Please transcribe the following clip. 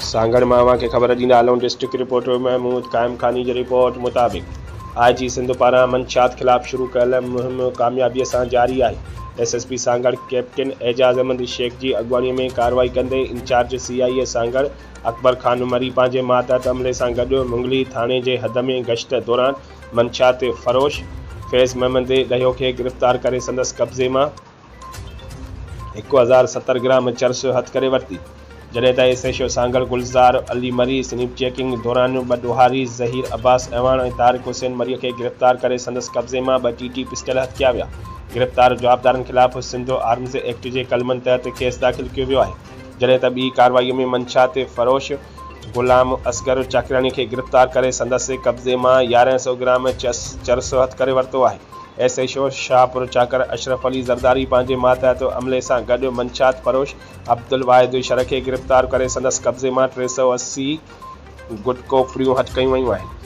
सांगड़ मां खे ख़बर ॾींदा हलूं। डिस्ट्रिक्ट रिपोर्टर महमूद काइम खानी जी रिपोर्ट मुताबिक़ IG सिंध पारां मंशात ख़िलाफ़ शुरू कयल मुहिम कामयाबीअ सां जारी आहे। SSP सांगड़ कैप्टन एजाज़ अहमद शेख जी अॻुवाणीअ में कार्रवाई कंदे इंचार्ज CIA सांगड़ अकबर खान मरी पंहिंजे मातहत अमले सां गॾु मुंगली थाणे जे हद में गश्त दौरान मंशात फ़रोश फैज़ महमद ॾहियो खे गिरफ़्तार करे संदसि कब्ज़े मां 1070 ग्राम चरस हथ करे वरिती। जॾहिं त SHO सांगड़ गुलज़ार अली मरी स्नीप चेकिंग दौरान ॿ ॾोहारी ज़हीर अब्बास अवान ऐं तारिक हुसैन मरीअ खे गिरफ़्तार करे संदसि कब्ज़े मां 2 TT पिस्टल हथ कया विया। गिरफ़्तार जवाबदारनि ख़िलाफ़ सिंध आर्म्स एक्ट जे कलमनि तहत केस दाख़िल कयो वियो आहे। जॾहिं त ॿी कार्रवाईअ में मंशात फ़रोश गुलाम असगर चाकरानी खे गिरफ़्तार करे संदसि कब्ज़े मां 1100 ग्राम चरस हथ करे वरितो आहे। SHO शाहपुर चाकर अशरफ अली ज़रदारी पंहिंजे मातहत अमले सां गॾु मंशात फ़रोश अब्दुल वाहिद शर खे गिरफ़्तार करे संदसि कब्ज़े मां 380 गुटको फड़ियूं हथ कयूं वयूं आहिनि।